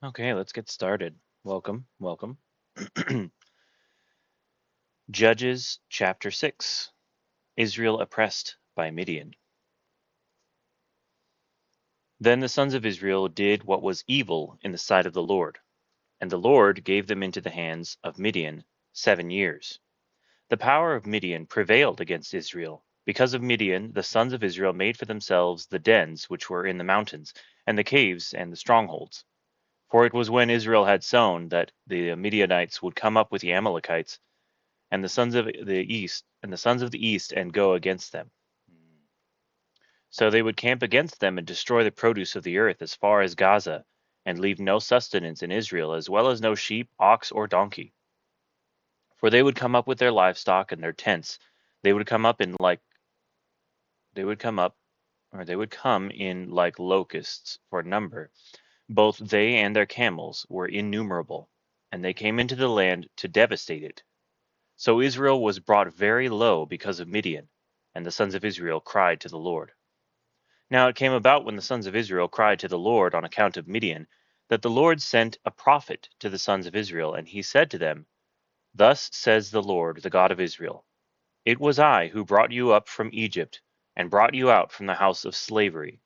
Okay, let's get started. Welcome, welcome. Judges chapter 6. Israel oppressed by Midian. Then the sons of Israel did what was evil in the sight of the Lord, and the Lord gave them into the hands of Midian 7 years. The power of Midian prevailed against Israel. Because of Midian, the sons of Israel made for themselves the dens which were in the mountains, and the caves and the strongholds. For it was when Israel had sown that the Midianites would come up with the Amalekites and the sons of the east and go against them. So they would camp against them and destroy the produce of the earth as far as Gaza, and leave no sustenance in Israel, as well as no sheep, ox, or donkey. For they would come up with their livestock and their tents. They would come up in like they would come up or they would come in like locusts for number. Both they and their camels were innumerable, and they came into the land to devastate it. So Israel was brought very low because of Midian, and the sons of Israel cried to the Lord. Now it came about when the sons of Israel cried to the Lord on account of Midian, that the Lord sent a prophet to the sons of Israel, and he said to them, Thus says the Lord, the God of Israel, It was I who brought you up from Egypt, and brought you out from the house of slavery.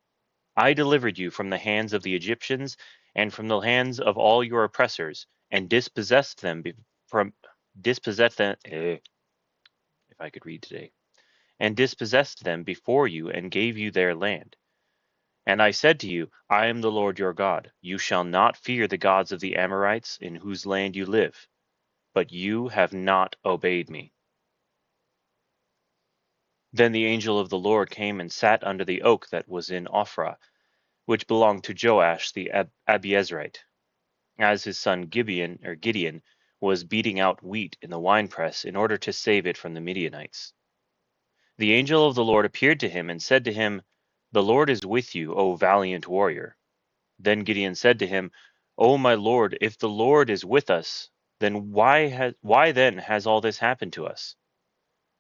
I delivered you from the hands of the Egyptians, and from the hands of all your oppressors, and dispossessed them from dispossessed them. If I could read today. And dispossessed them before you, and gave you their land. And I said to you, I am the Lord your God. You shall not fear the gods of the Amorites, in whose land you live. But you have not obeyed me. Then the angel of the Lord came and sat under the oak that was in Ophrah, which belonged to Joash the Abiezrite, as his son Gideon was beating out wheat in the winepress in order to save it from the Midianites. The angel of the Lord appeared to him and said to him, The Lord is with you, O valiant warrior. Then Gideon said to him, O my Lord, if the Lord is with us, then why then has all this happened to us?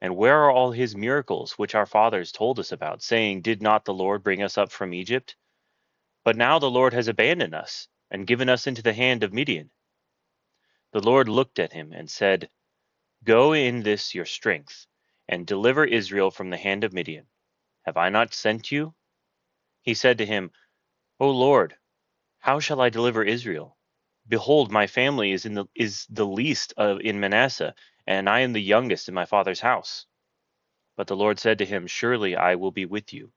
And where are all his miracles which our fathers told us about, saying, Did not the Lord bring us up from Egypt? But now the Lord has abandoned us, and given us into the hand of Midian. The Lord looked at him and said, Go in this your strength, and deliver Israel from the hand of Midian. Have I not sent you? He said to him, O Lord, how shall I deliver Israel? Behold, my family is the least in Manasseh, and I am the youngest in my father's house. But the Lord said to him, Surely I will be with you,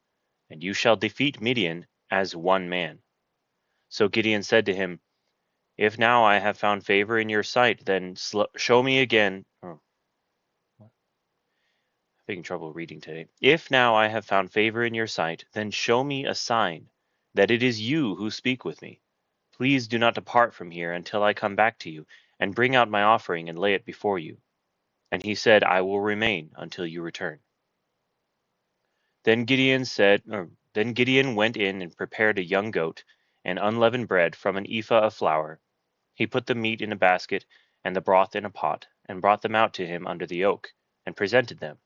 and you shall defeat Midian as one man. So Gideon said to him, If now I have found favor in your sight, then show me again. Oh, having trouble reading today. If now I have found favor in your sight, then show me a sign that it is you who speak with me. Please do not depart from here until I come back to you, and bring out my offering and lay it before you. And he said, I will remain until you return. Then Gideon went in and prepared a young goat and unleavened bread from an ephah of flour. He put the meat in a basket and the broth in a pot, and brought them out to him under the oak, and presented them.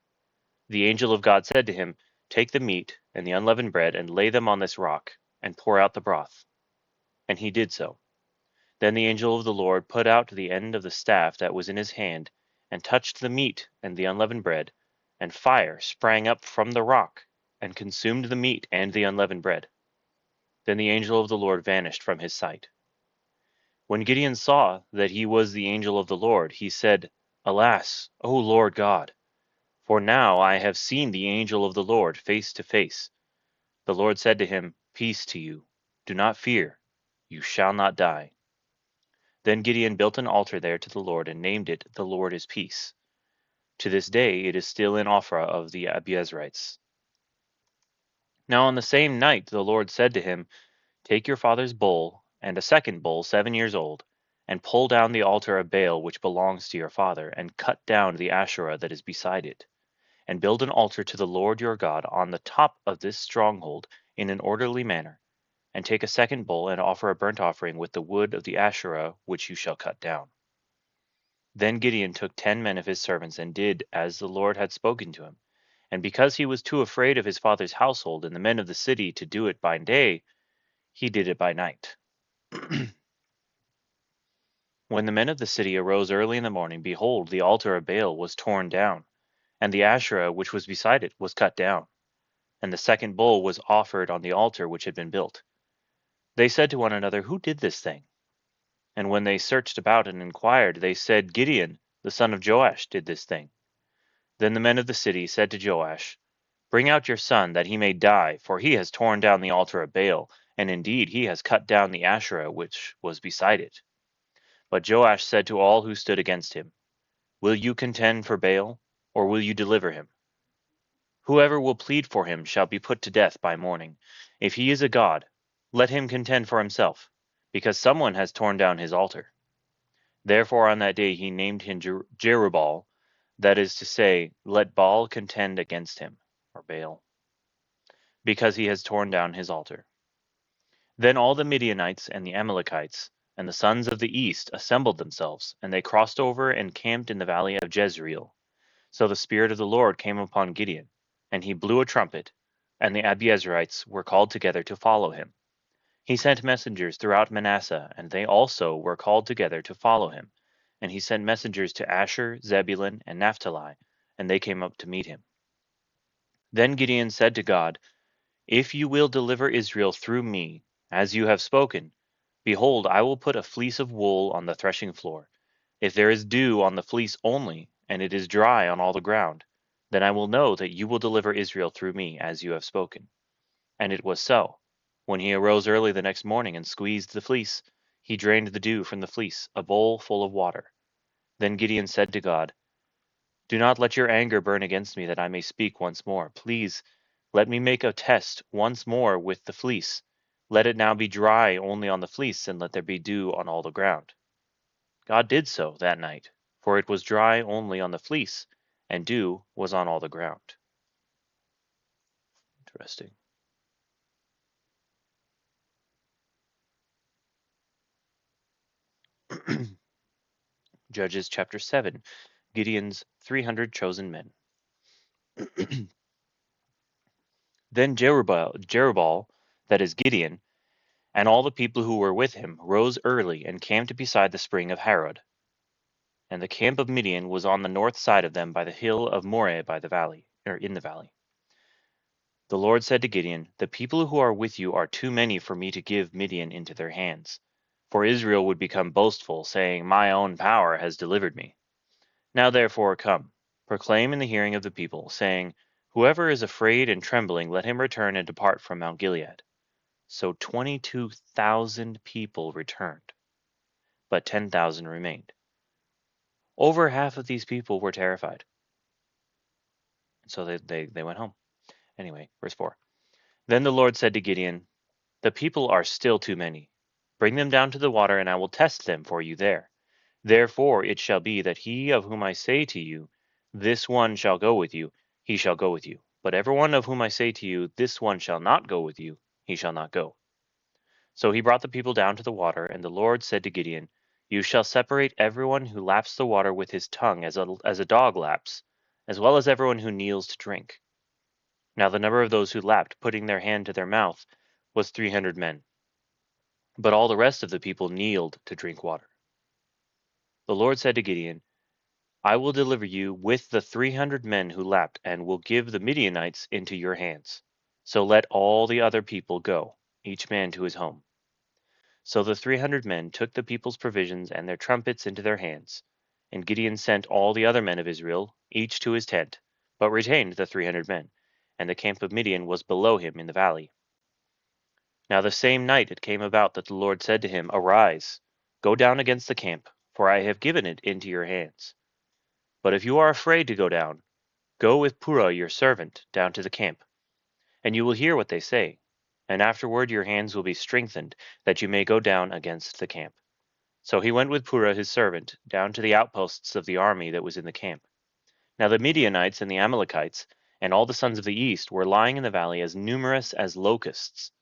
The angel of God said to him, Take the meat and the unleavened bread, and lay them on this rock, and pour out the broth. And he did so. Then the angel of the Lord put out the end of the staff that was in his hand, and touched the meat and the unleavened bread, and fire sprang up from the rock, and consumed the meat and the unleavened bread. Then the angel of the Lord vanished from his sight. When Gideon saw that he was the angel of the Lord, he said, Alas, O Lord God! For now I have seen the angel of the Lord face to face. The Lord said to him, Peace to you. Do not fear. You shall not die. Then Gideon built an altar there to the Lord, and named it, The Lord is Peace. To this day it is still in Ophrah of the Abiezrites. Now on the same night the Lord said to him, Take your father's bull, and a second bull 7 years old, and pull down the altar of Baal which belongs to your father, and cut down the Asherah that is beside it, and build an altar to the Lord your God on the top of this stronghold in an orderly manner, and take a second bull and offer a burnt offering with the wood of the Asherah which you shall cut down. Then Gideon took 10 men of his servants and did as the Lord had spoken to him. And because he was too afraid of his father's household and the men of the city to do it by day, he did it by night. When the men of the city arose early in the morning, behold, the altar of Baal was torn down, and the Asherah which was beside it was cut down, and the second bull was offered on the altar which had been built. They said to one another, Who did this thing? And when they searched about and inquired, they said, Gideon, the son of Joash, did this thing. Then the men of the city said to Joash, Bring out your son, that he may die, for he has torn down the altar of Baal, and indeed he has cut down the Asherah which was beside it. But Joash said to all who stood against him, Will you contend for Baal, or will you deliver him? Whoever will plead for him shall be put to death by morning. If he is a god, let him contend for himself, because someone has torn down his altar. Therefore on that day he named him Jerubbaal, that is to say, let Baal contend against him, or Baal, because he has torn down his altar. Then all the Midianites and the Amalekites and the sons of the east assembled themselves, and they crossed over and camped in the valley of Jezreel. So the Spirit of the Lord came upon Gideon, and he blew a trumpet, and the Abiezrites were called together to follow him. He sent messengers throughout Manasseh, and they also were called together to follow him. And he sent messengers to Asher, Zebulun, and Naphtali, and they came up to meet him. Then Gideon said to God, If you will deliver Israel through me, as you have spoken, behold, I will put a fleece of wool on the threshing floor. If there is dew on the fleece only, and it is dry on all the ground, then I will know that you will deliver Israel through me, as you have spoken. And it was so. When he arose early the next morning and squeezed the fleece, he drained the dew from the fleece, a bowl full of water. Then Gideon said to God, Do not let your anger burn against me that I may speak once more. Please, let me make a test once more with the fleece. Let it now be dry only on the fleece, and let there be dew on all the ground. God did so that night, for it was dry only on the fleece, and dew was on all the ground. Interesting. Judges chapter 7, Gideon's 300 chosen men. Then Jerubbaal, that is Gideon, and all the people who were with him rose early and camped beside the spring of Harod. And the camp of Midian was on the north side of them by the hill of Moreh by the valley, or in the valley. The Lord said to Gideon, The people who are with you are too many for me to give Midian into their hands. For Israel would become boastful, saying, My own power has delivered me. Now therefore come, proclaim in the hearing of the people, saying, Whoever is afraid and trembling, let him return and depart from Mount Gilead. So 22,000 people returned, but 10,000 remained. Over half of these people were terrified. So they went home. Anyway, verse 4. Then the Lord said to Gideon, The people are still too many. Bring them down to the water, and I will test them for you there. Therefore it shall be that he of whom I say to you, This one shall go with you, he shall go with you. But every one of whom I say to you, This one shall not go with you, he shall not go. So he brought the people down to the water, and the Lord said to Gideon, You shall separate everyone who laps the water with his tongue as a dog laps, as well as everyone who kneels to drink. Now the number of those who lapped, putting their hand to their mouth, was 300 men. But all the rest of the people kneeled to drink water. The Lord said to Gideon, I will deliver you with the 300 men who lapped, and will give the Midianites into your hands. So let all the other people go, each man to his home. So the 300 men took the people's provisions and their trumpets into their hands. And Gideon sent all the other men of Israel, each to his tent, but retained the 300 men, and the camp of Midian was below him in the valley. Now the same night it came about that the Lord said to him, Arise, go down against the camp, for I have given it into your hands. But if you are afraid to go down, go with Purah your servant down to the camp, and you will hear what they say, and afterward your hands will be strengthened, that you may go down against the camp. So he went with Purah his servant down to the outposts of the army that was in the camp. Now the Midianites and the Amalekites and all the sons of the east were lying in the valley as numerous as locusts,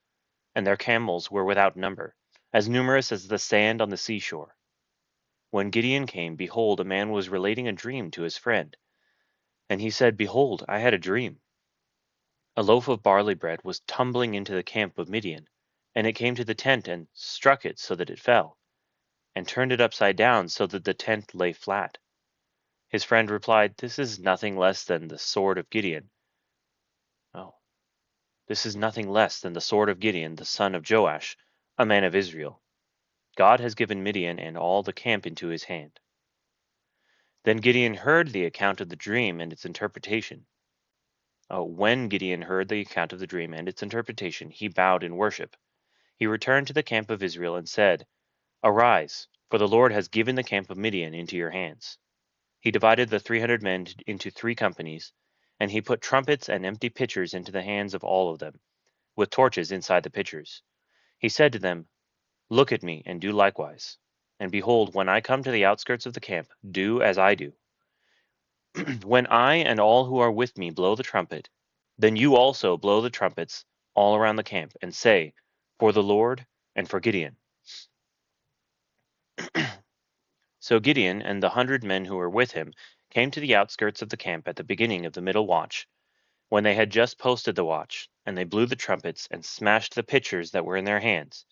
and their camels were without number, as numerous as the sand on the seashore. When Gideon came, behold, a man was relating a dream to his friend. And he said, Behold, I had a dream. A loaf of barley bread was tumbling into the camp of Midian, and it came to the tent and struck it so that it fell. and turned it upside down so that the tent lay flat. His friend replied, "This is nothing less than the sword of Gideon." Oh, this is nothing less than the sword of Gideon, the son of Joash, a man of Israel. God has given Midian and all the camp into his hand. Then Gideon heard the account of the dream and its interpretation. When Gideon heard the account of the dream and its interpretation, he bowed in worship. He returned to the camp of Israel and said, "Arise, for the Lord has given the camp of Midian into your hands." He divided the 300 men into 3 companies, and he put trumpets and empty pitchers into the hands of all of them, with torches inside the pitchers. He said to them, "Look at me and do likewise. And behold, when I come to the outskirts of the camp, do as I do. When I and all who are with me blow the trumpet, then you also blow the trumpets all around the camp, and say, 'For the Lord and for Gideon.'" So Gideon and the 100 men who were with him came to the outskirts of the camp at the beginning of the middle watch, when they had just posted the watch, and they blew the trumpets and smashed the pitchers that were in their hands.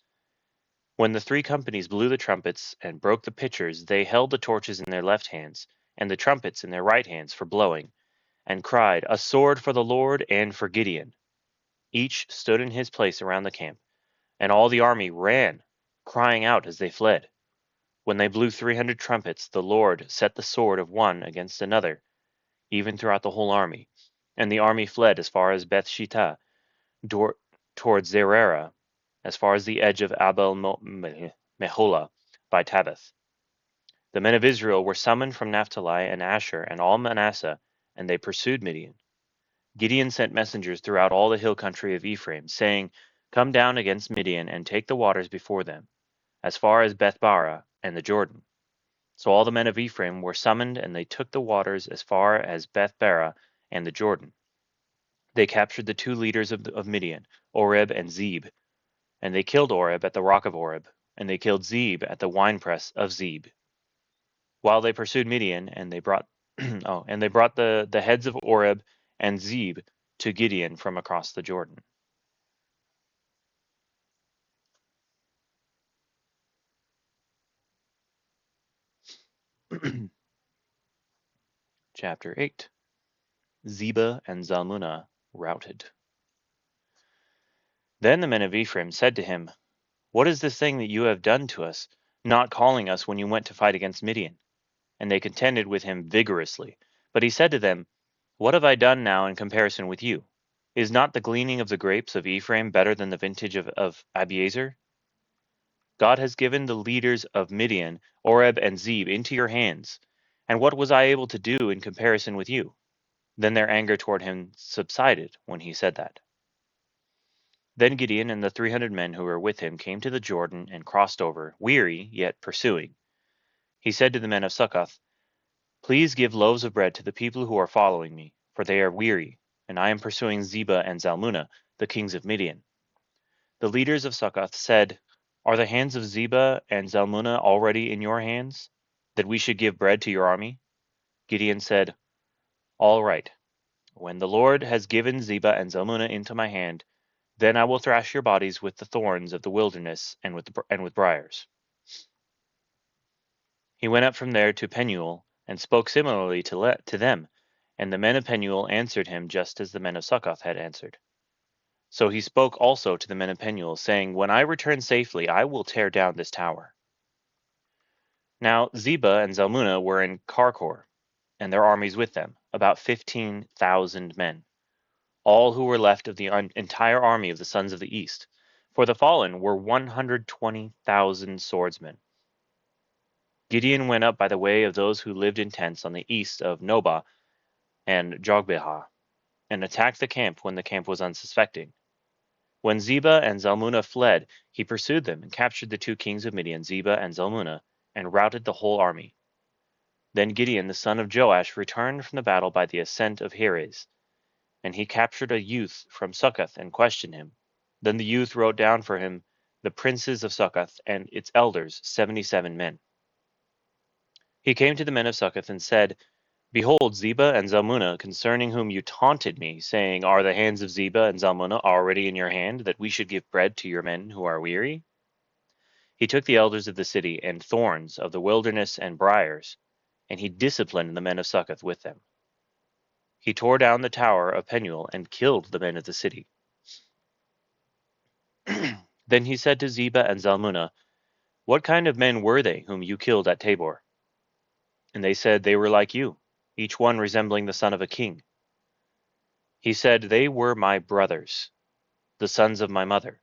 When the 3 companies blew the trumpets and broke the pitchers, they held the torches in their left hands, and the trumpets in their right hands for blowing, and cried, "A sword for the Lord and for Gideon." Each stood in his place around the camp, and all the army ran, crying out as they fled. When they blew 300 trumpets, the Lord set the sword of one against another, even throughout the whole army, and the army fled as far as Beth-shittah, towards Zerera, as far as the edge of Abel-meholah by Tabbath. The men of Israel were summoned from Naphtali and Asher and all Manasseh, and they pursued Midian. Gideon sent messengers throughout all the hill country of Ephraim, saying, "Come down against Midian and take the waters before them, as far as Bethbara and the Jordan." So all the men of Ephraim were summoned, and they took the waters as far as Bethbara and the Jordan. They captured the 2 leaders of Midian, Oreb and Zeb, and they killed Oreb at the rock of Oreb, and they killed Zeb at the winepress of Zeb. While they pursued Midian, and they brought the heads of Oreb and Zeb to Gideon from across the Jordan. Chapter 8. Zebah and Zalmunna routed. Then the men of Ephraim said to him, "What is this thing that you have done to us, not calling us when you went to fight against Midian?" And they contended with him vigorously. But he said to them, "What have I done now in comparison with you? Is not the gleaning of the grapes of Ephraim better than the vintage of Abiezer? God has given the leaders of Midian, Oreb and Zeb, into your hands. And what was I able to do in comparison with you?" Then their anger toward him subsided when he said that. Then Gideon and the 300 men who were with him came to the Jordan and crossed over, weary, yet pursuing. He said to the men of Succoth, "Please give loaves of bread to the people who are following me, for they are weary, and I am pursuing Zebah and Zalmunna, the kings of Midian." The leaders of Succoth said, "Are the hands of Zebah and Zalmunna already in your hands, that we should give bread to your army?" Gideon said, "All right. When the Lord has given Zebah and Zalmunna into my hand, then I will thrash your bodies with the thorns of the wilderness and with briars." He went up from there to Penuel, and spoke similarly to them, and the men of Penuel answered him just as the men of Succoth had answered. So he spoke also to the men of Penuel, saying, "When I return safely, I will tear down this tower." Now Zebah and Zalmunna were in Karkor, and their armies with them, about 15,000 men, all who were left of the entire army of the sons of the east, for the fallen were 120,000 swordsmen. Gideon went up by the way of those who lived in tents on the east of Nobah and Jogbehah, and attacked the camp when the camp was unsuspecting. When Zebah and Zalmunna fled, he pursued them and captured the 2 kings of Midian, Zebah and Zalmunna, and routed the whole army. Then Gideon the son of Joash returned from the battle by the ascent of Heres, and he captured a youth from Succoth and questioned him. Then the youth wrote down for him the princes of Succoth and its elders, 77 men. He came to the men of Succoth and said, "Behold, Zebah and Zalmunna, concerning whom you taunted me, saying, 'Are the hands of Zebah and Zalmunna already in your hand, that we should give bread to your men who are weary?'" He took the elders of the city and thorns of the wilderness and briars, and he disciplined the men of Succoth with them. He tore down the tower of Penuel and killed the men of the city. Then he said to Zebah and Zalmunna, "What kind of men were they whom you killed at Tabor?" And they said, "They were like you, each one resembling the son of a king." He said, "They were my brothers, the sons of my mother.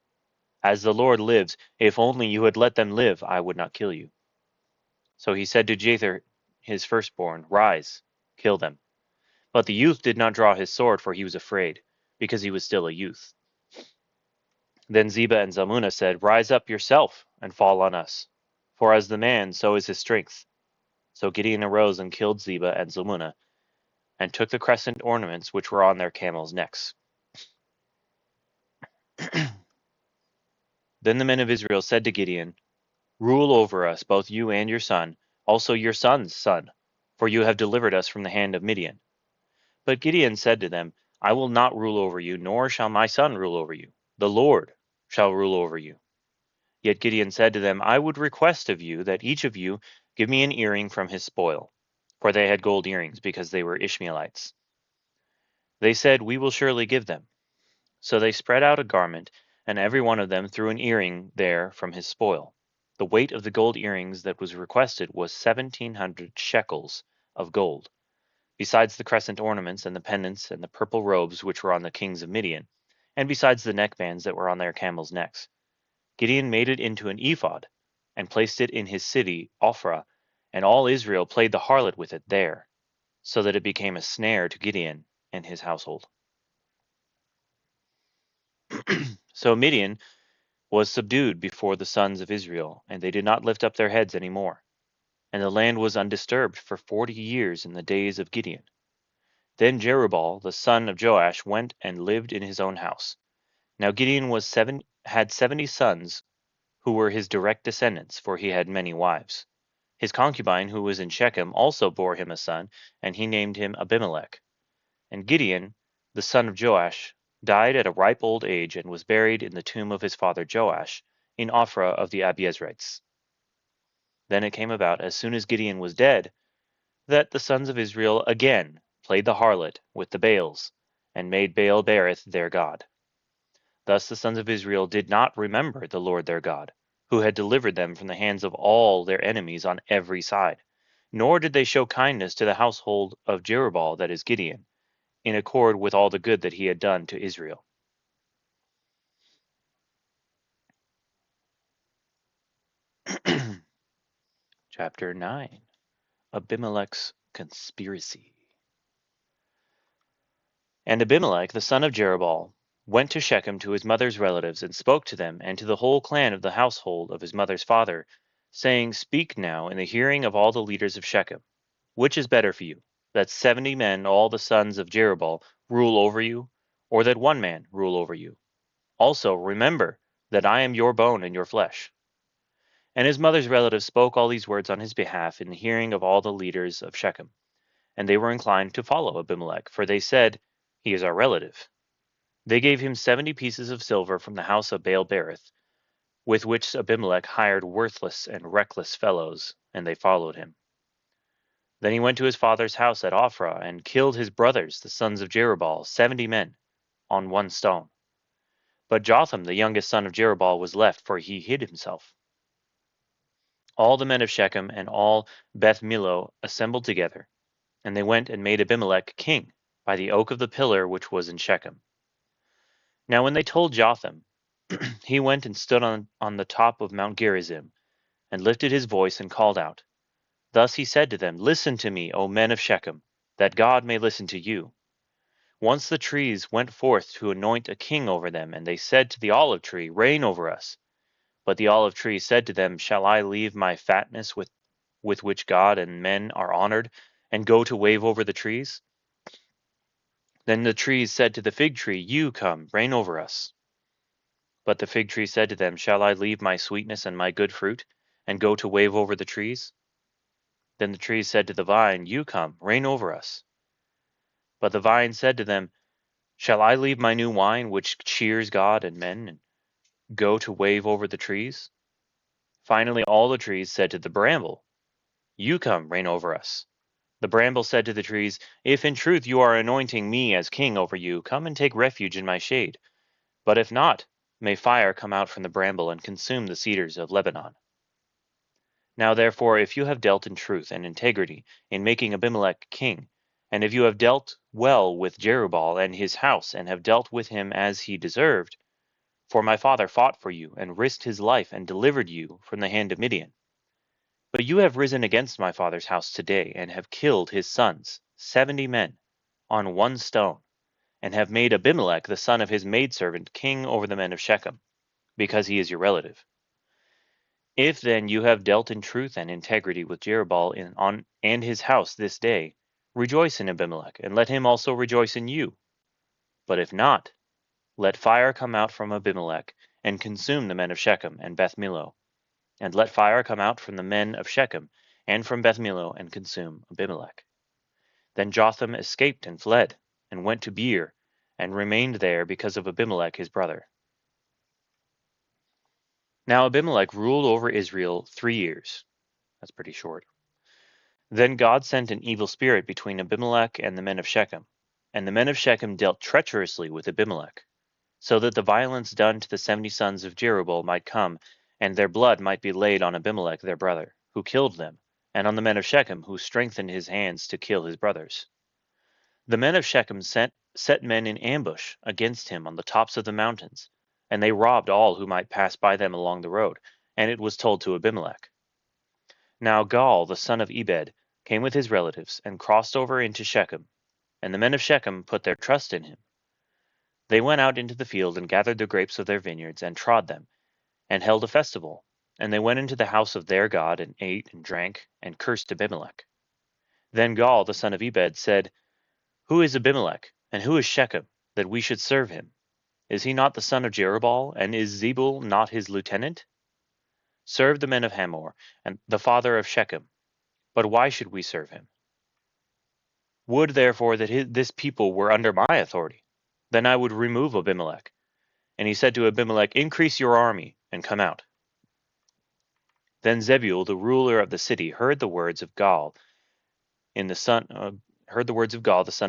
As the Lord lives, if only you had let them live, I would not kill you." So he said to Jether, his firstborn, "Rise, kill them." But the youth did not draw his sword, for he was afraid, because he was still a youth. Then Zebah and Zalmunna said, "Rise up yourself, and fall on us. For as the man, so is his strength." So Gideon arose and killed Zebah and Zalmunna, and took the crescent ornaments which were on their camels' necks. Then the men of Israel said to Gideon, "Rule over us, both you and your son, also your son's son, for you have delivered us from the hand of Midian." But Gideon said to them, "I will not rule over you, nor shall my son rule over you. The Lord shall rule over you." Yet Gideon said to them, "I would request of you that each of you give me an earring from his spoil." For they had gold earrings, because they were Ishmaelites. They said, "We will surely give them." So they spread out a garment, and every one of them threw an earring there from his spoil. The weight of the gold earrings that was requested was 1,700 shekels of gold, besides the crescent ornaments and the pendants and the purple robes which were on the kings of Midian, and besides the neckbands that were on their camels' necks. Gideon made it into an ephod, and placed it in his city Ophrah, and all Israel played the harlot with it there, so that it became a snare to Gideon and his household. So Midian was subdued before the sons of Israel, and they did not lift up their heads any more. And the land was undisturbed for 40 years in the days of Gideon. Then Jerubbaal, the son of Joash, went and lived in his own house. Now Gideon had 70 sons who were his direct descendants, for he had many wives. His concubine, who was in Shechem, also bore him a son, and he named him Abimelech. And Gideon, the son of Joash, died at a ripe old age, and was buried in the tomb of his father Joash, in Ophrah of the Abiezrites. Then it came about, as soon as Gideon was dead, that the sons of Israel again played the harlot with the Baals, and made Baal-berith their god. Thus the sons of Israel did not remember the Lord their God, who had delivered them from the hands of all their enemies on every side, nor did they show kindness to the household of Jerubbaal, that is Gideon, in accord with all the good that he had done to Israel. Chapter 9. Abimelech's Conspiracy. And Abimelech, the son of Jerubbaal, went to Shechem to his mother's relatives, and spoke to them and to the whole clan of the household of his mother's father, saying, "Speak now in the hearing of all the leaders of Shechem. Which is better for you, that 70 men, all the sons of Jerubbaal, rule over you, or that one man rule over you? Also remember that I am your bone and your flesh." And his mother's relatives spoke all these words on his behalf in the hearing of all the leaders of Shechem. And they were inclined to follow Abimelech, for they said, "He is our relative." They gave him 70 pieces of silver from the house of Baal-berith, with which Abimelech hired worthless and reckless fellows, and they followed him. Then he went to his father's house at Ophrah, and killed his brothers, the sons of Jerubbaal, 70 men, on one stone. But Jotham, the youngest son of Jerubbaal, was left, for he hid himself. All the men of Shechem and all Beth Millo assembled together, and they went and made Abimelech king by the oak of the pillar which was in Shechem. Now when they told Jotham, he went and stood on the top of Mount Gerizim, and lifted his voice and called out. Thus he said to them, "Listen to me, O men of Shechem, that God may listen to you." Once the trees went forth to anoint a king over them, and they said to the olive tree, "Reign over us." But the olive tree said to them, "Shall I leave my fatness with which God and men are honored, and go to wave over the trees?" Then the trees said to the fig tree, "You come, reign over us." But the fig tree said to them, "Shall I leave my sweetness and my good fruit, and go to wave over the trees?" Then the trees said to the vine, "You come, reign over us." But the vine said to them, "Shall I leave my new wine, which cheers God and men, and go to wave over the trees?" Finally all the trees said to the bramble, "You come, reign over us." The bramble said to the trees, "If in truth you are anointing me as king over you, come and take refuge in my shade. But if not, may fire come out from the bramble and consume the cedars of Lebanon." Now therefore, if you have dealt in truth and integrity in making Abimelech king, and if you have dealt well with Jerubbaal and his house, and have dealt with him as he deserved, for my father fought for you, and risked his life, and delivered you from the hand of Midian. But you have risen against my father's house today, and have killed his sons, 70 men, on one stone, and have made Abimelech the son of his maidservant king over the men of Shechem, because he is your relative. If then you have dealt in truth and integrity with Jerubbaal and his house this day, rejoice in Abimelech, and let him also rejoice in you. But if not, let fire come out from Abimelech, and consume the men of Shechem and Beth Millo. And let fire come out from the men of Shechem and from Beth Millo, and consume Abimelech. Then Jotham escaped and fled, and went to Beer, and remained there because of Abimelech his brother. Now Abimelech ruled over Israel 3 years. That's pretty short. Then God sent an evil spirit between Abimelech and the men of Shechem, and the men of Shechem dealt treacherously with Abimelech, so that the violence done to the 70 sons of Jerubbaal might come, and their blood might be laid on Abimelech their brother, who killed them, and on the men of Shechem, who strengthened his hands to kill his brothers. The men of Shechem set men in ambush against him on the tops of the mountains, and they robbed all who might pass by them along the road, and it was told to Abimelech. Now Gaal the son of Ebed came with his relatives, and crossed over into Shechem, and the men of Shechem put their trust in him. They went out into the field, and gathered the grapes of their vineyards, and trod them, and held a festival. And they went into the house of their God, and ate and drank, and cursed Abimelech. Then Gaal the son of Ebed said, "Who is Abimelech, and who is Shechem, that we should serve him? Is he not the son of Jerubbaal, and is Zebul not his lieutenant? Serve the men of Hamor, and the father of Shechem. But why should we serve him? Would therefore that this people were under my authority, then I would remove Abimelech." And he said to Abimelech, "Increase your army, and come out." Then Zebul, the ruler of the city, heard the words of Gaal, the son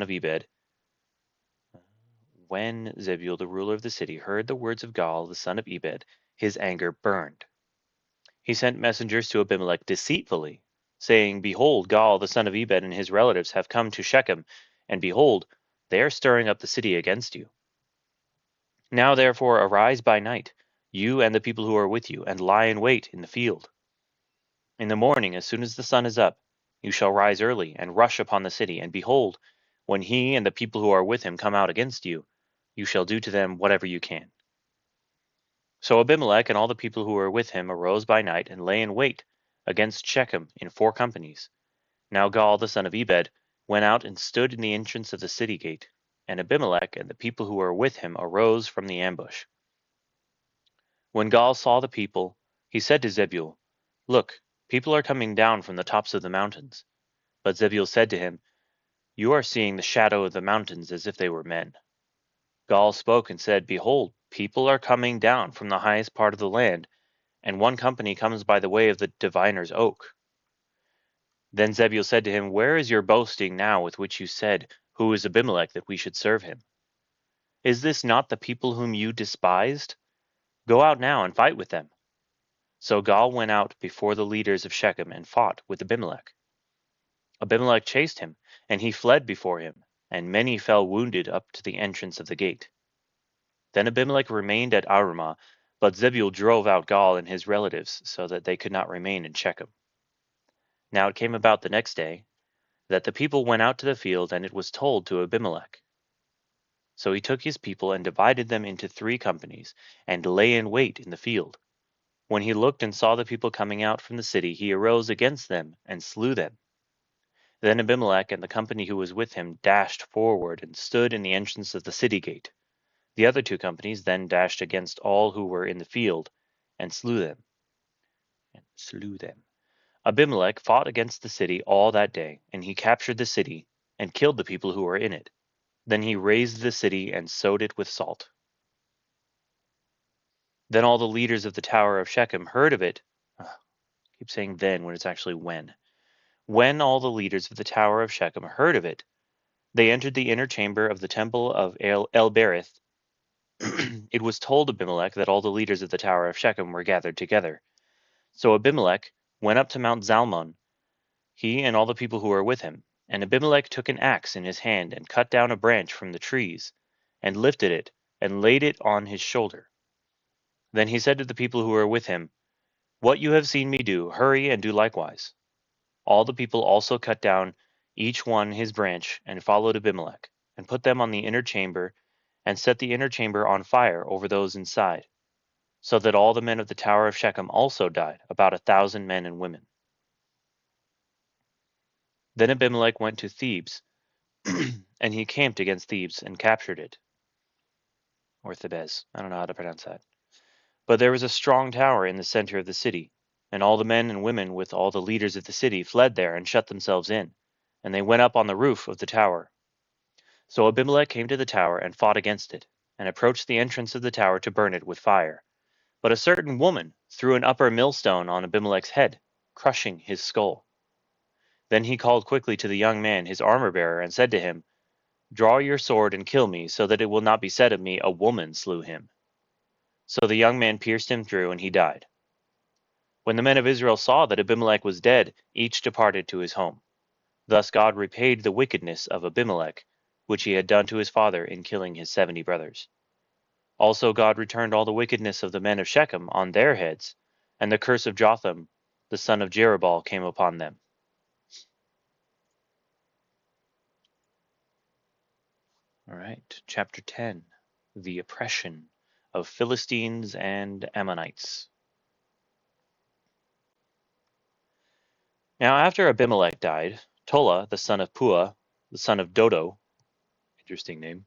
of Ebed. When Zebul, the ruler of the city, heard the words of Gaal, the son of Ebed, his anger burned. He sent messengers to Abimelech deceitfully, saying, "Behold, Gaal, the son of Ebed, and his relatives have come to Shechem, and behold, they are stirring up the city against you. Now therefore arise by night, you and the people who are with you, and lie in wait in the field. In the morning, as soon as the sun is up, you shall rise early, and rush upon the city, and behold, when he and the people who are with him come out against you, you shall do to them whatever you can." So Abimelech and all the people who were with him arose by night, and lay in wait against Shechem in 4 companies. Now Gaal the son of Ebed went out and stood in the entrance of the city gate, and Abimelech and the people who were with him arose from the ambush. When Gaal saw the people, he said to Zebul, "Look, people are coming down from the tops of the mountains." But Zebul said to him, "You are seeing the shadow of the mountains as if they were men." Gaal spoke and said, "Behold, people are coming down from the highest part of the land, and one company comes by the way of the diviner's oak." Then Zebul said to him, "Where is your boasting now with which you said, 'Who is Abimelech, that we should serve him?' Is this not the people whom you despised? Go out now and fight with them." So Gaal went out before the leaders of Shechem and fought with Abimelech. Abimelech chased him, and he fled before him, and many fell wounded up to the entrance of the gate. Then Abimelech remained at Arumah, but Zebul drove out Gaal and his relatives, so that they could not remain in Shechem. Now it came about the next day, that the people went out to the field, and it was told to Abimelech. So he took his people and divided them into 3 companies, and lay in wait in the field. When he looked and saw the people coming out from the city, he arose against them and slew them. Then Abimelech and the company who was with him dashed forward and stood in the entrance of the city gate. The other 2 companies then dashed against all who were in the field, and slew them. Abimelech fought against the city all that day, and he captured the city, and killed the people who were in it. Then he razed the city and sowed it with salt. Then all the leaders of the tower of Shechem heard of it. keep saying then when it's actually when. When all the leaders of the Tower of Shechem heard of it, they entered the inner chamber of the temple of El-Berith. It was told Abimelech that all the leaders of the Tower of Shechem were gathered together. So Abimelech went up to Mount Zalmon, he and all the people who were with him. And Abimelech took an axe in his hand and cut down a branch from the trees, and lifted it, and laid it on his shoulder. Then he said to the people who were with him, "What you have seen me do, hurry and do likewise." All the people also cut down each one his branch, and followed Abimelech, and put them on the inner chamber, and set the inner chamber on fire over those inside, so that all the men of the Tower of Shechem also died, about 1,000 men and women. Then Abimelech went to Thebes, and he camped against Thebes and captured it. Or Thebes, I don't know how to pronounce that. But there was a strong tower in the center of the city, and all the men and women with all the leaders of the city fled there and shut themselves in, and they went up on the roof of the tower. So Abimelech came to the tower and fought against it, and approached the entrance of the tower to burn it with fire. But a certain woman threw an upper millstone on Abimelech's head, crushing his skull. Then he called quickly to the young man, his armor-bearer, and said to him, "Draw your sword and kill me, so that it will not be said of me, 'A woman slew him.'" So the young man pierced him through, and he died. When the men of Israel saw that Abimelech was dead, each departed to his home. Thus God repaid the wickedness of Abimelech, which he had done to his father in killing his 70 brothers. Also God returned all the wickedness of the men of Shechem on their heads, and the curse of Jotham, the son of Jerubbaal, came upon them. All right, chapter 10, the oppression of Philistines and Ammonites. Now after Abimelech died, Tola, the son of Puah, the son of Dodo, interesting name,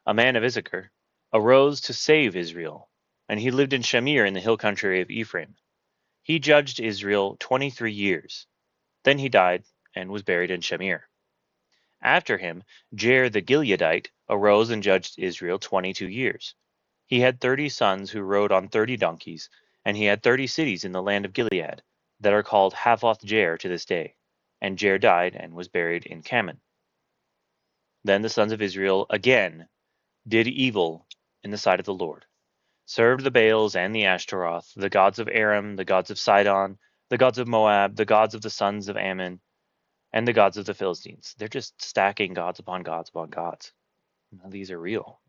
a man of Issachar, arose to save Israel, and he lived in Shamir in the hill country of Ephraim. He judged Israel 23 years. Then he died and was buried in Shamir. After him, Jair the Gileadite arose and judged Israel 22 years. He had 30 sons who rode on 30 donkeys, and he had 30 cities in the land of Gilead that are called Havoth Jair to this day. And Jair died and was buried in Kaman. Then the sons of Israel again did evil in the sight of the Lord, served the Baals and the Ashtaroth, the gods of Aram, the gods of Sidon, the gods of Moab, the gods of the sons of Ammon, and the gods of the Philistines. They're just stacking gods upon gods upon gods. None of these are real.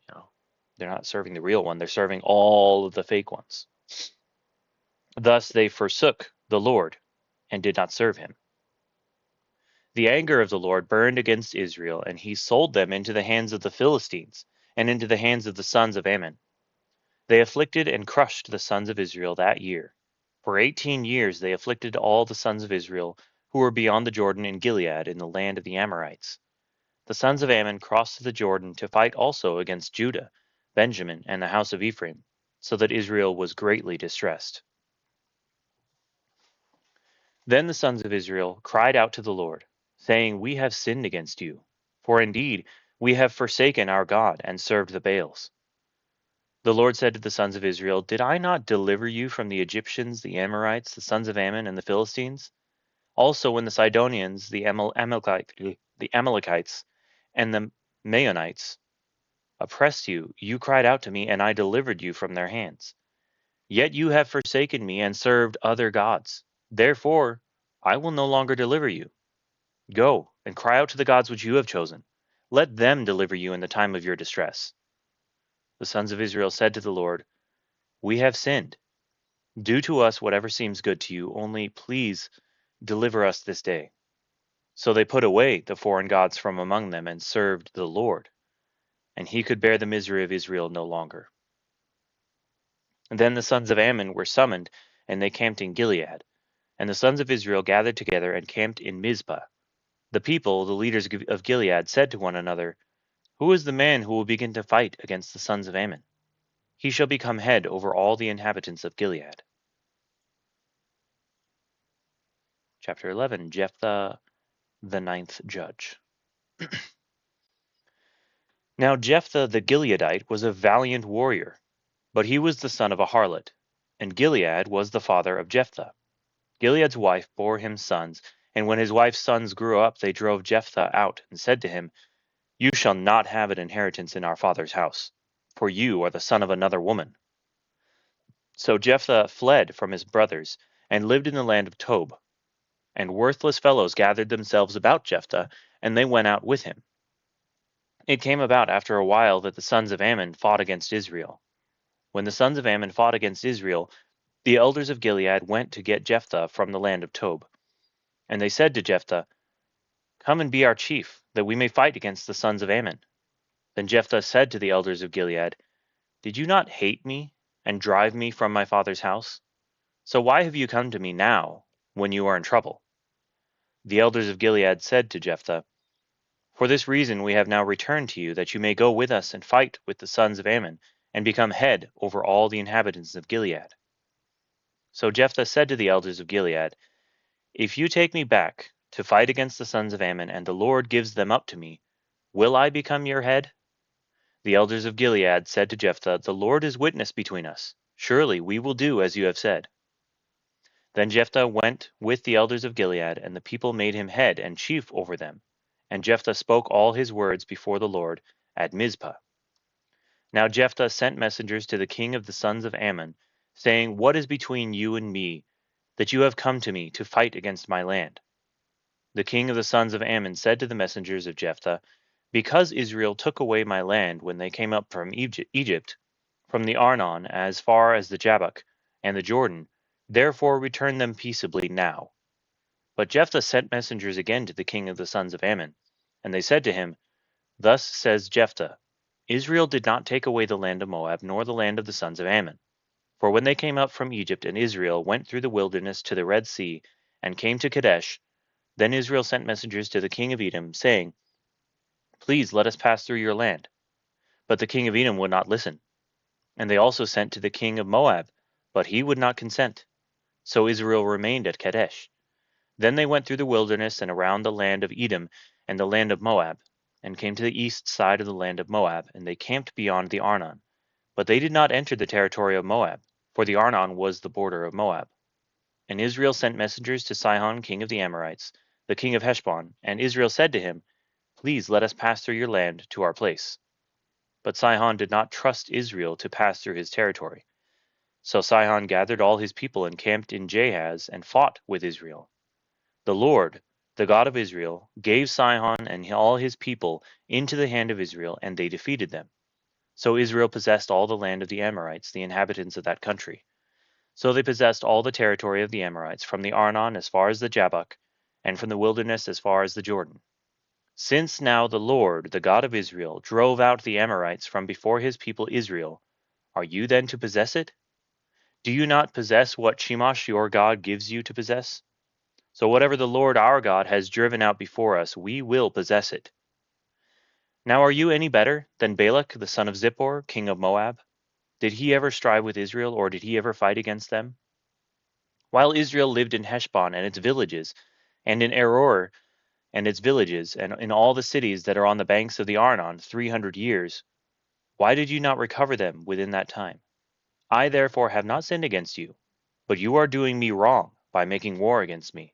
They're not serving the real one. They're serving all of the fake ones. Thus they forsook the Lord and did not serve him. The anger of the Lord burned against Israel, and he sold them into the hands of the Philistines and into the hands of the sons of Ammon. They afflicted and crushed the sons of Israel that year. For 18 years they afflicted all the sons of Israel who were beyond the Jordan in Gilead in the land of the Amorites. The sons of Ammon crossed the Jordan to fight also against Judah, Benjamin, and the house of Ephraim, so that Israel was greatly distressed. Then the sons of Israel cried out to the Lord, saying, "We have sinned against you, for indeed we have forsaken our God and served the Baals." The Lord said to the sons of Israel, "Did I not deliver you from the Egyptians, the Amorites, the sons of Ammon, and the Philistines? Also when the Sidonians, the Amalekites, and the Maonites oppressed you, you cried out to me, and I delivered you from their hands. Yet you have forsaken me and served other gods. Therefore I will no longer deliver you. Go and cry out to the gods which you have chosen. Let them deliver you in the time of your distress." The sons of Israel said to the Lord, "We have sinned. Do to us whatever seems good to you, only please deliver us this day." So they put away the foreign gods from among them and served the Lord, and he could bear the misery of Israel no longer. And then the sons of Ammon were summoned, and they camped in Gilead. And the sons of Israel gathered together and camped in Mizpah. The people, the leaders of Gilead, said to one another, "Who is the man who will begin to fight against the sons of Ammon? He shall become head over all the inhabitants of Gilead." Chapter 11, Jephthah, the ninth judge. Now Jephthah the Gileadite was a valiant warrior, but he was the son of a harlot, and Gilead was the father of Jephthah. Gilead's wife bore him sons, and when his wife's sons grew up, they drove Jephthah out and said to him, "You shall not have an inheritance in our father's house, for you are the son of another woman." So Jephthah fled from his brothers and lived in the land of Tob. And worthless fellows gathered themselves about Jephthah, and they went out with him. It came about after a while that the sons of Ammon fought against Israel. When the sons of Ammon fought against Israel, the elders of Gilead went to get Jephthah from the land of Tob. And they said to Jephthah, "Come and be our chief, that we may fight against the sons of Ammon." Then Jephthah said to the elders of Gilead, "Did you not hate me and drive me from my father's house? So why have you come to me now, when you are in trouble?" The elders of Gilead said to Jephthah, "For this reason we have now returned to you, that you may go with us and fight with the sons of Ammon, and become head over all the inhabitants of Gilead." So Jephthah said to the elders of Gilead, "If you take me back to fight against the sons of Ammon, and the Lord gives them up to me, will I become your head?" The elders of Gilead said to Jephthah, "The Lord is witness between us. Surely we will do as you have said." Then Jephthah went with the elders of Gilead, and the people made him head and chief over them. And Jephthah spoke all his words before the Lord at Mizpah. Now Jephthah sent messengers to the king of the sons of Ammon, saying, "What is between you and me, that you have come to me to fight against my land?" The king of the sons of Ammon said to the messengers of Jephthah, "Because Israel took away my land when they came up from Egypt, from the Arnon as far as the Jabbok and the Jordan, therefore return them peaceably now." But Jephthah sent messengers again to the king of the sons of Ammon, and they said to him, "Thus says Jephthah, Israel did not take away the land of Moab, nor the land of the sons of Ammon. For when they came up from Egypt, and Israel went through the wilderness to the Red Sea, and came to Kadesh, then Israel sent messengers to the king of Edom, saying, Please let us pass through your land. But the king of Edom would not listen. And they also sent to the king of Moab, but he would not consent. So Israel remained at Kadesh. Then they went through the wilderness and around the land of Edom and the land of Moab, and came to the east side of the land of Moab, and they camped beyond the Arnon. But they did not enter the territory of Moab, for the Arnon was the border of Moab. And Israel sent messengers to Sihon king of the Amorites, the king of Heshbon, and Israel said to him, Please let us pass through your land to our place. But Sihon did not trust Israel to pass through his territory. So Sihon gathered all his people and camped in Jahaz and fought with Israel. The Lord, the God of Israel, gave Sihon and all his people into the hand of Israel, and they defeated them. So Israel possessed all the land of the Amorites, the inhabitants of that country. So they possessed all the territory of the Amorites, from the Arnon as far as the Jabbok, and from the wilderness as far as the Jordan. Since now the Lord, the God of Israel, drove out the Amorites from before his people Israel, are you then to possess it? Do you not possess what Chemosh your God gives you to possess? So whatever the Lord our God has driven out before us, we will possess it. Now are you any better than Balak the son of Zippor, king of Moab? Did he ever strive with Israel, or did he ever fight against them? While Israel lived in Heshbon and its villages, and in Aroer and its villages, and in all the cities that are on the banks of the Arnon 300 years, why did you not recover them within that time? I therefore have not sinned against you, but you are doing me wrong by making war against me.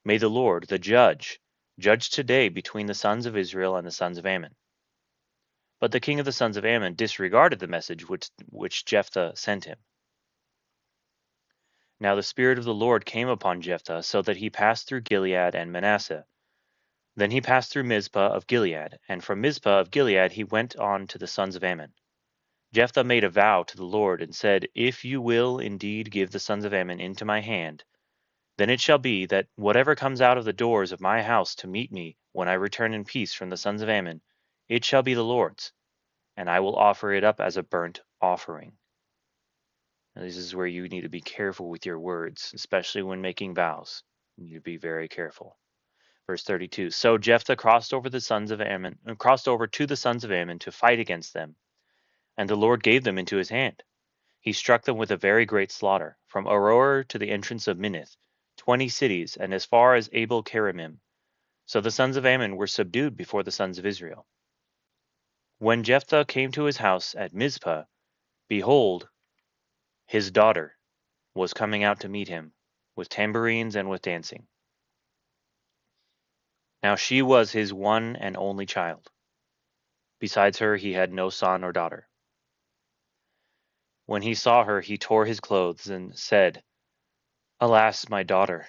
May the Lord, the judge, judge today between the sons of Israel and the sons of Ammon. But the king of the sons of Ammon disregarded the message which Jephthah sent him. Now the Spirit of the Lord came upon Jephthah, so that he passed through Gilead and Manasseh. Then he passed through Mizpah of Gilead, and from Mizpah of Gilead he went on to the sons of Ammon. Jephthah made a vow to the Lord, and said, If you will indeed give the sons of Ammon into my hand, then it shall be that whatever comes out of the doors of my house to meet me when I return in peace from the sons of Ammon, it shall be the Lord's, and I will offer it up as a burnt offering. Now, this is where you need to be careful with your words, especially when making vows. You need to be very careful. Verse 32. So Jephthah crossed over to the sons of Ammon to fight against them, and the Lord gave them into his hand. He struck them with a very great slaughter, from Aroer to the entrance of Minnith, 20 cities, and as far as Abel Keramim. So the sons of Ammon were subdued before the sons of Israel. When Jephthah came to his house at Mizpah, behold, his daughter was coming out to meet him with tambourines and with dancing. Now she was his one and only child. Besides her, he had no son or daughter. When he saw her, he tore his clothes and said, Alas, my daughter,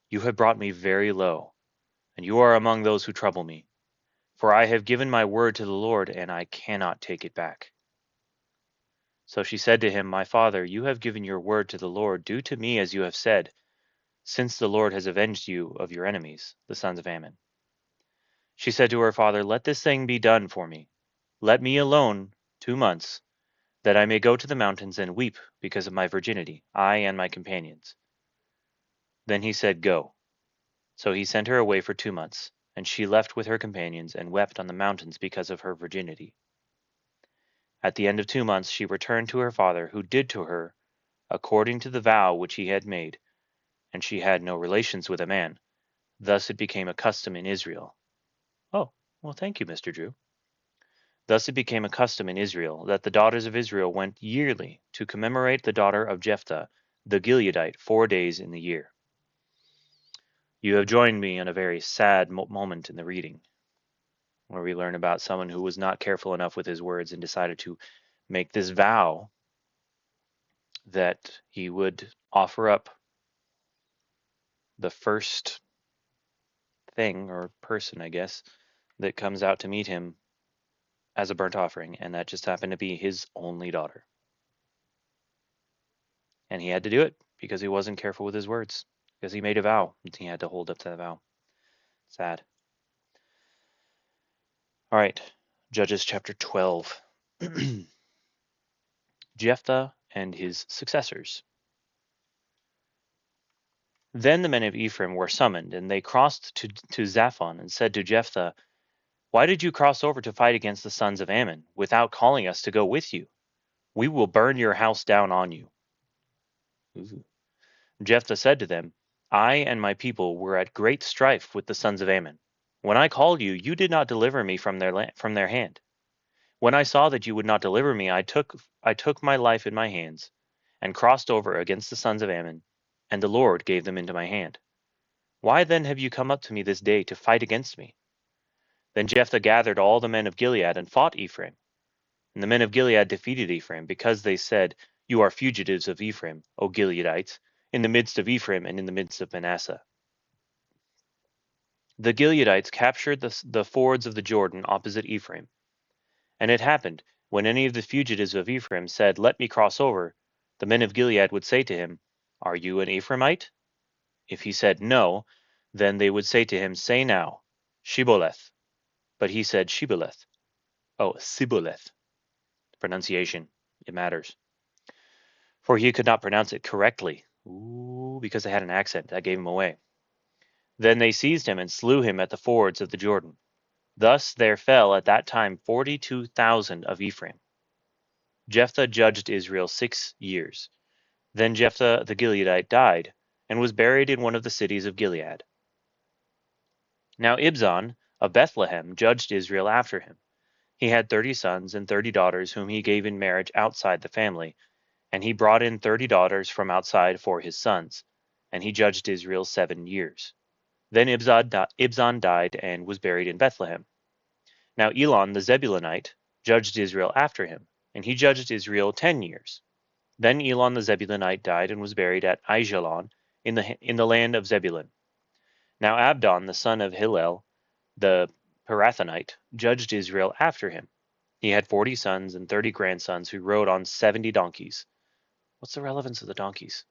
you have brought me very low, and you are among those who trouble me. For I have given my word to the Lord, and I cannot take it back. So she said to him, My father, you have given your word to the Lord. Do to me as you have said, since the Lord has avenged you of your enemies, the sons of Ammon. She said to her father, Let this thing be done for me. Let me alone 2 months, that I may go to the mountains and weep because of my virginity, I and my companions. Then he said, Go. So he sent her away for 2 months, and she left with her companions and wept on the mountains because of her virginity. At the end of 2 months she returned to her father, who did to her according to the vow which he had made, and she had no relations with a man. Thus it became a custom in Israel. Oh, well, thank you, Mr. Drew. Thus it became a custom in Israel that the daughters of Israel went yearly to commemorate the daughter of Jephthah, the Gileadite, 4 days in the year. You have joined me in a very sad moment in the reading, where we learn about someone who was not careful enough with his words and decided to make this vow that he would offer up the first thing or person, I guess, that comes out to meet him as a burnt offering, and that just happened to be his only daughter. And he had to do it because he wasn't careful with his words, because he made a vow, and he had to hold up to that vow. Sad. All right, Judges chapter 12. Jephthah and his successors. Then the men of Ephraim were summoned, and they crossed to Zaphon and said to Jephthah, Why did you cross over to fight against the sons of Ammon without calling us to go with you? We will burn your house down on you. Ooh. Jephthah said to them, I and my people were at great strife with the sons of Ammon. When I called you, you did not deliver me from their hand. When I saw that you would not deliver me, I took my life in my hands, and crossed over against the sons of Ammon, and the Lord gave them into my hand. Why then have you come up to me this day to fight against me? Then Jephthah gathered all the men of Gilead and fought Ephraim. And the men of Gilead defeated Ephraim, because they said, You are fugitives of Ephraim, O Gileadites, in the midst of Ephraim and in the midst of Manasseh. The Gileadites captured the fords of the Jordan opposite Ephraim. And it happened, when any of the fugitives of Ephraim said, Let me cross over, the men of Gilead would say to him, Are you an Ephraimite? If he said no, then they would say to him, Say now, Shibboleth. But he said Shibboleth. Oh, Sibboleth. Pronunciation. It matters. For he could not pronounce it correctly. Ooh, because they had an accent. That gave him away. Then they seized him and slew him at the fords of the Jordan. Thus there fell at that time 42,000 of Ephraim. Jephthah judged Israel 6 years. Then Jephthah the Gileadite died, and was buried in one of the cities of Gilead. Now Ibzan of Bethlehem judged Israel after him. He had 30 sons and 30 daughters whom he gave in marriage outside the family, and he brought in 30 daughters from outside for his sons, and he judged Israel 7 years. Then Ibzan died and was buried in Bethlehem. Now Elon the Zebulunite judged Israel after him, and he judged Israel 10 years. Then Elon the Zebulunite died and was buried at Aijalon in the land of Zebulun. Now Abdon the son of Hillel the Pirathonite judged Israel after him. He had 40 sons and 30 grandsons who rode on 70 donkeys. What's the relevance of the donkeys?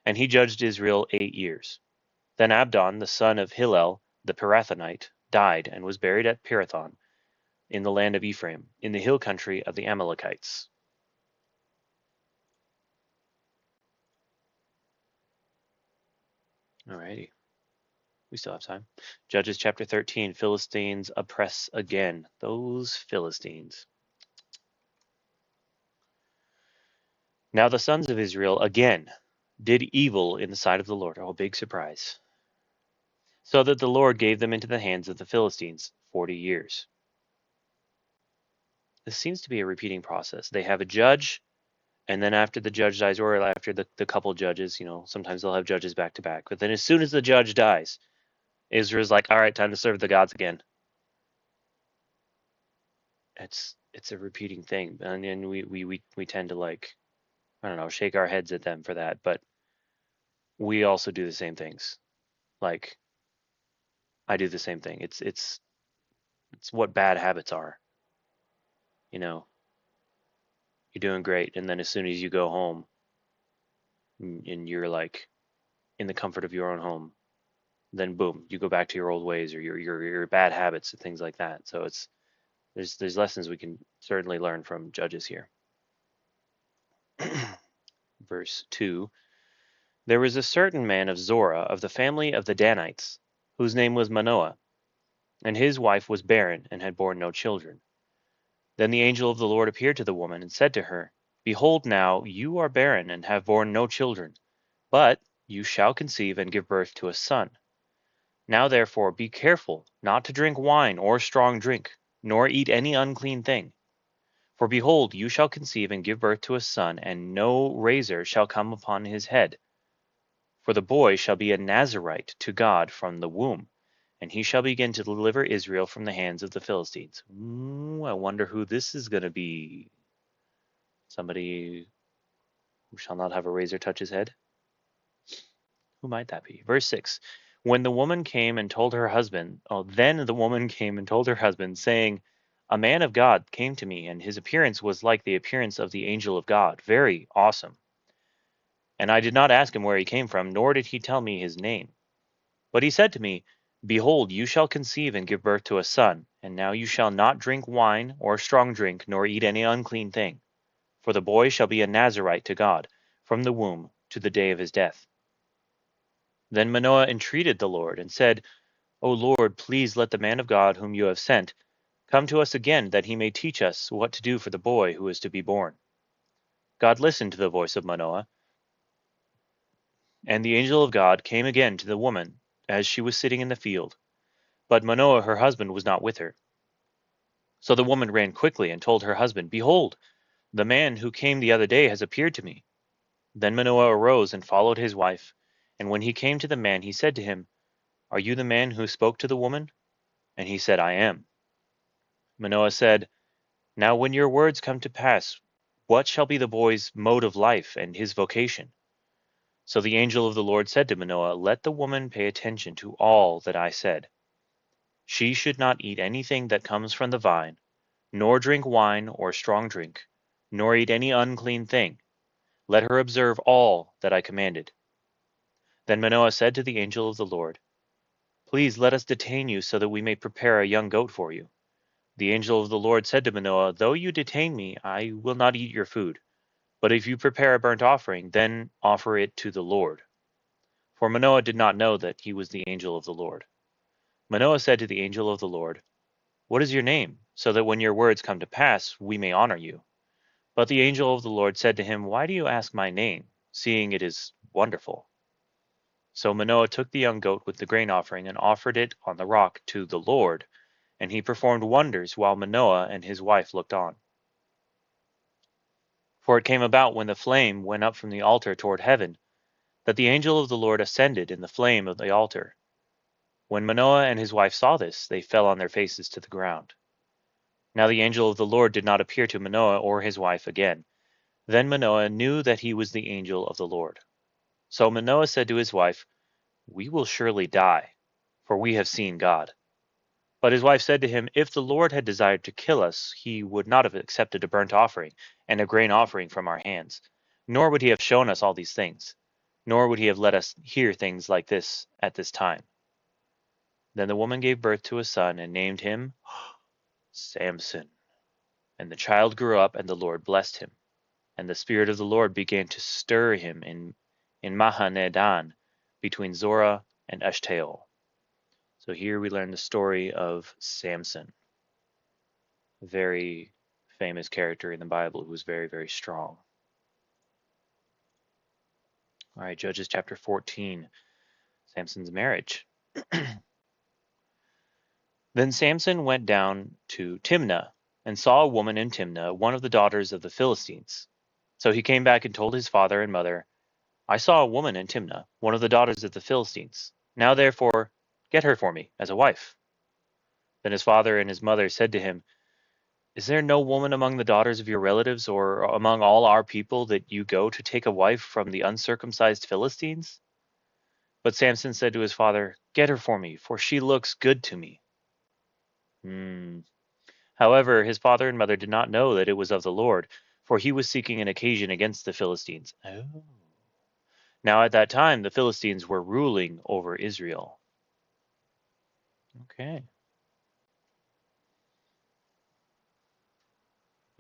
And he judged Israel 8 years. Then Abdon the son of Hillel the Pirathonite died and was buried at Pirathon in the land of Ephraim, in the hill country of the Amalekites. Alrighty. We still have time. Judges chapter 13, Philistines oppress again. Those Philistines. Now the sons of Israel again did evil in the sight of the Lord. Oh, big surprise. So that the Lord gave them into the hands of the Philistines 40 years. This seems to be a repeating process. They have a judge, And then after the judge dies, or after the couple judges, sometimes they'll have judges back to back. But then as soon as the judge dies, Israel's like, all right, time to serve the gods again. It's a repeating thing, and we tend to, like, I don't know, shake our heads at them for that, but we also do the same things. Like, I do the same thing. It's what bad habits are. You know, you're doing great, and then as soon as you go home and you're like in the comfort of your own home, then boom, you go back to your old ways or your bad habits and things like that. So there's lessons we can certainly learn from Judges here. Verse 2. There was a certain man of Zorah of the family of the Danites, whose name was Manoah, and his wife was barren and had borne no children. Then the angel of the Lord appeared to the woman and said to her, Behold now, you are barren and have borne no children, but you shall conceive and give birth to a son. Now therefore be careful not to drink wine or strong drink, nor eat any unclean thing. For behold, you shall conceive and give birth to a son, and no razor shall come upon his head. For the boy shall be a Nazarite to God from the womb, and he shall begin to deliver Israel from the hands of the Philistines. I wonder who this is going to be. Somebody who shall not have a razor touch his head? Who might that be? Verse 6. When the woman came and told her husband, then the woman came and told her husband, saying, A man of God came to me, and his appearance was like the appearance of the angel of God, very awesome. And I did not ask him where he came from, nor did he tell me his name. But he said to me, Behold, you shall conceive and give birth to a son, and now you shall not drink wine or strong drink, nor eat any unclean thing. For the boy shall be a Nazarite to God, from the womb to the day of his death. Then Manoah entreated the Lord, and said, O Lord, please let the man of God whom you have sent come to us again, that he may teach us what to do for the boy who is to be born. God listened to the voice of Manoah, and the angel of God came again to the woman as she was sitting in the field. But Manoah her husband was not with her. So the woman ran quickly and told her husband, Behold, the man who came the other day has appeared to me. Then Manoah arose and followed his wife. And when he came to the man, he said to him, Are you the man who spoke to the woman? And he said, I am. Manoah said, Now when your words come to pass, what shall be the boy's mode of life and his vocation? So the angel of the Lord said to Manoah, Let the woman pay attention to all that I said. She should not eat anything that comes from the vine, nor drink wine or strong drink, nor eat any unclean thing. Let her observe all that I commanded. Then Manoah said to the angel of the Lord, Please let us detain you so that we may prepare a young goat for you. The angel of the Lord said to Manoah, Though you detain me, I will not eat your food. But if you prepare a burnt offering, then offer it to the Lord. For Manoah did not know that he was the angel of the Lord. Manoah said to the angel of the Lord, What is your name, so that when your words come to pass, we may honor you? But the angel of the Lord said to him, Why do you ask my name, seeing it is wonderful? So Manoah took the young goat with the grain offering and offered it on the rock to the Lord, and he performed wonders while Manoah and his wife looked on. For it came about when the flame went up from the altar toward heaven, that the angel of the Lord ascended in the flame of the altar. When Manoah and his wife saw this, they fell on their faces to the ground. Now the angel of the Lord did not appear to Manoah or his wife again. Then Manoah knew that he was the angel of the Lord. So Manoah said to his wife, We will surely die, for we have seen God. But his wife said to him, If the Lord had desired to kill us, he would not have accepted a burnt offering and a grain offering from our hands, nor would he have shown us all these things, nor would he have let us hear things like this at this time. Then the woman gave birth to a son and named him Samson. And the child grew up, and the Lord blessed him. And the Spirit of the Lord began to stir him in Mahaneh-dan, between Zorah and Eshtaol. So here we learn the story of Samson, a very famous character in the Bible who was very, very strong. All right, Judges chapter 14, Samson's marriage. Then Samson went down to Timnah and saw a woman in Timnah, one of the daughters of the Philistines. So he came back and told his father and mother, I saw a woman in Timnah, one of the daughters of the Philistines. Now therefore, get her for me as a wife. Then his father and his mother said to him, Is there no woman among the daughters of your relatives or among all our people that you go to take a wife from the uncircumcised Philistines? But Samson said to his father, Get her for me, for she looks good to me. However, his father and mother did not know that it was of the Lord, for he was seeking an occasion against the Philistines. Oh. Now at that time, the Philistines were ruling over Israel. Okay.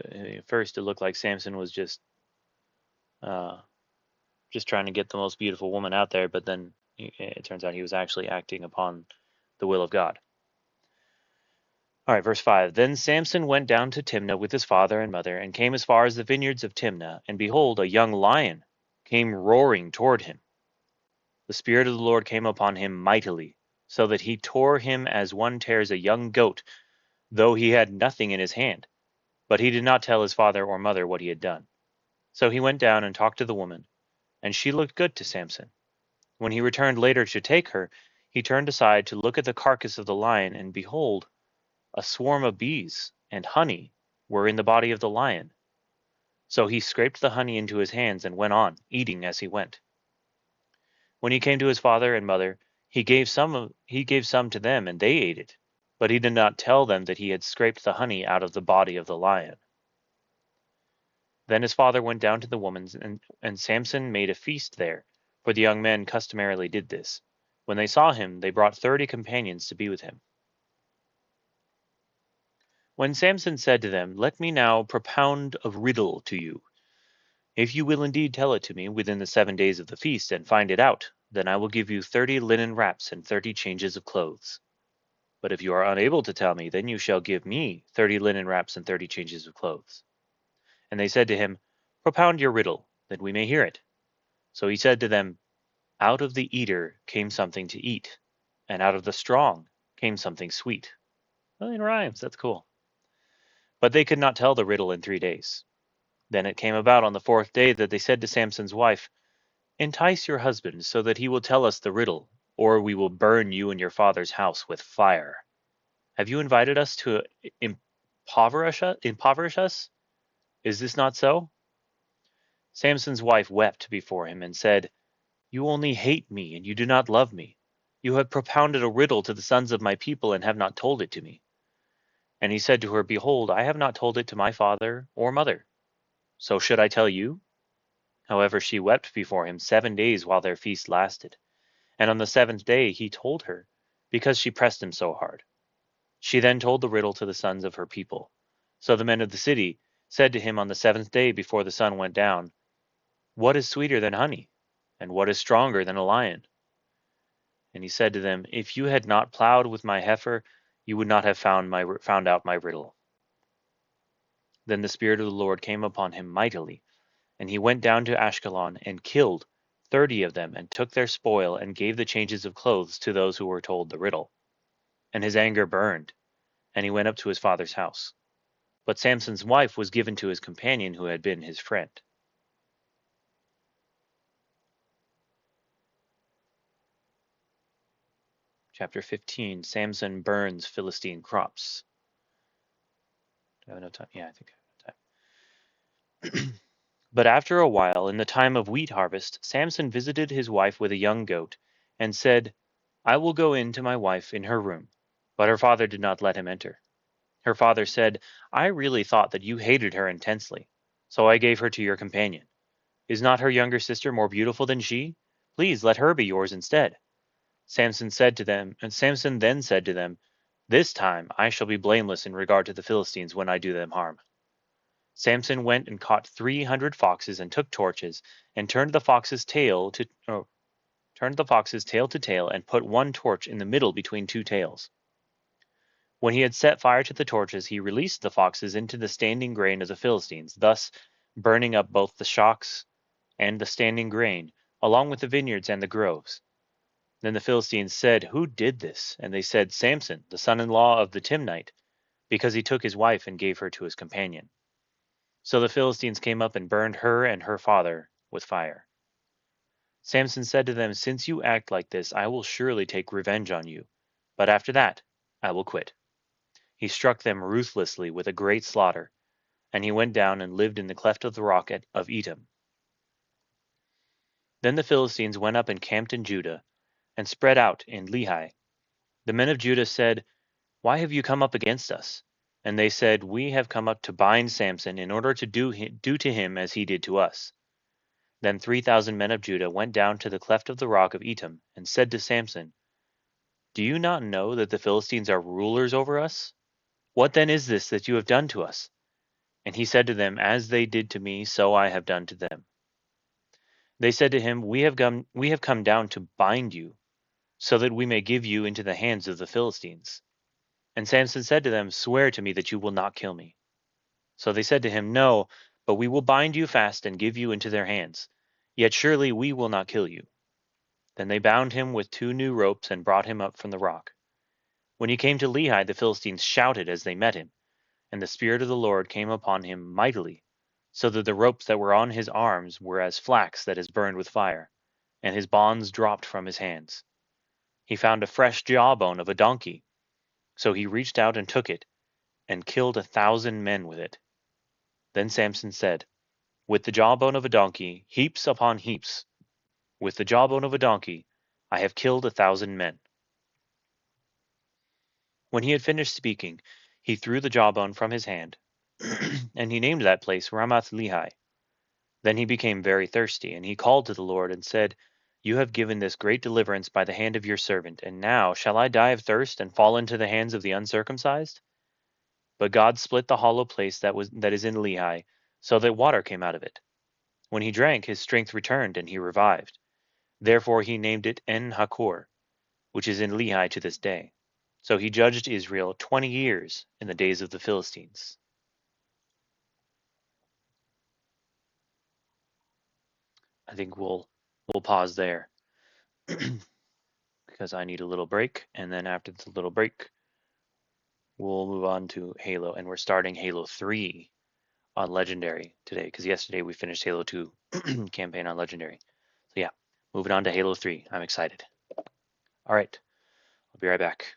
At first, it looked like Samson was uh, just trying to get the most beautiful woman out there, but then it turns out he was actually acting upon the will of God. All right, verse 5. Then Samson went down to Timnah with his father and mother, and came as far as the vineyards of Timnah, and behold, a young lion came roaring toward him. The Spirit of the Lord came upon him mightily, so that he tore him as one tears a young goat, though he had nothing in his hand. But he did not tell his father or mother what he had done. So he went down and talked to the woman, and she looked good to Samson. When he returned later to take her, he turned aside to look at the carcass of the lion, and behold, a swarm of bees and honey were in the body of the lion. So he scraped the honey into his hands and went on, eating as he went. When he came to his father and mother, he gave some to them, and they ate it. But he did not tell them that he had scraped the honey out of the body of the lion. Then his father went down to the woman's, and Samson made a feast there, for the young men customarily did this. When they saw him, they brought 30 companions to be with him. When Samson said to them, Let me now propound a riddle to you. If you will indeed tell it to me within the 7 days of the feast, and find it out, then I will give you 30 linen wraps and 30 changes of clothes. But if you are unable to tell me, then you shall give me 30 linen wraps and 30 changes of clothes. And they said to him, Propound your riddle, that we may hear it. So he said to them, Out of the eater came something to eat, and out of the strong came something sweet. Well, it rhymes, that's cool. But they could not tell the riddle in 3 days. Then it came about on the 4th day that they said to Samson's wife, Entice your husband so that he will tell us the riddle, or we will burn you and your father's house with fire. Have you invited us to impoverish us? Is this not so? Samson's wife wept before him and said, You only hate me, and you do not love me. You have propounded a riddle to the sons of my people and have not told it to me. And he said to her, Behold, I have not told it to my father or mother. So should I tell you? However, she wept before him 7 days while their feast lasted. And on the 7th day he told her, because she pressed him so hard. She then told the riddle to the sons of her people. So the men of the city said to him on the 7th day before the sun went down, What is sweeter than honey? And what is stronger than a lion? And he said to them, If you had not plowed with my heifer, you would not have found out my riddle. Then the Spirit of the Lord came upon him mightily, and he went down to Ashkelon and killed 30 of them, and took their spoil, and gave the changes of clothes to those who were told the riddle. And his anger burned, and he went up to his father's house. But Samson's wife was given to his companion who had been his friend. Chapter 15, Samson burns Philistine crops. Do I have enough time? Yeah, I think I have time. But after a while, in the time of wheat harvest, Samson visited his wife with a young goat, and said, I will go in to my wife in her room. But her father did not let him enter. Her father said, I really thought that you hated her intensely, so I gave her to your companion. Is not her younger sister more beautiful than she? Please let her be yours instead. Samson then said to them, This time I shall be blameless in regard to the Philistines when I do them harm. Samson went and caught 300 foxes and took torches, and turned the fox's tail to tail, and put one torch in the middle between two tails. When he had set fire to the torches, he released the foxes into the standing grain of the Philistines, thus burning up both the shocks and the standing grain, along with the vineyards and the groves. Then the Philistines said, Who did this? And they said, Samson, the son-in-law of the Timnite, because he took his wife and gave her to his companion. So the Philistines came up and burned her and her father with fire. Samson said to them, "Since you act like this, I will surely take revenge on you. But after that, I will quit." He struck them ruthlessly with a great slaughter, and he went down and lived in the cleft of the rock of Etam. Then the Philistines went up and camped in Judah, and spread out in Lehi. The men of Judah said, "Why have you come up against us?" And they said, "We have come up to bind Samson in order to do to him as he did to us." Then 3,000 men of Judah went down to the cleft of the rock of Etam, and said to Samson, "Do you not know that the Philistines are rulers over us? What then is this that you have done to us?" And he said to them, "As they did to me, so I have done to them." They said to him, we have come down to bind you, so that we may give you into the hands of the Philistines." And Samson said to them, "Swear to me that you will not kill me." So they said to him, "No, but we will bind you fast and give you into their hands. Yet surely we will not kill you." Then they bound him with 2 new ropes and brought him up from the rock. When he came to Lehi, the Philistines shouted as they met him, and the Spirit of the Lord came upon him mightily, so that the ropes that were on his arms were as flax that is burned with fire, and his bonds dropped from his hands. He found a fresh jawbone of a donkey, so he reached out and took it, and killed 1,000 men with it. Then Samson said, "With the jawbone of a donkey, heaps upon heaps. With the jawbone of a donkey, I have killed 1,000 men." When he had finished speaking, he threw the jawbone from his hand, and he named that place Ramath Lehi. Then he became very thirsty, and he called to the Lord and said, "You have given this great deliverance by the hand of your servant, and now shall I die of thirst and fall into the hands of the uncircumcised?" But God split the hollow place that is in Lehi, so that water came out of it. When he drank, his strength returned, and he revived. Therefore he named it En-Hakkore, which is in Lehi to this day. So he judged Israel 20 years in the days of the Philistines. I think we'll pause there because I need a little break, and then after the little break, we'll move on to Halo, and we're starting Halo 3 on Legendary today, because yesterday we finished Halo 2 campaign on Legendary. So yeah, moving on to Halo 3. I'm excited. All right, I'll be right back.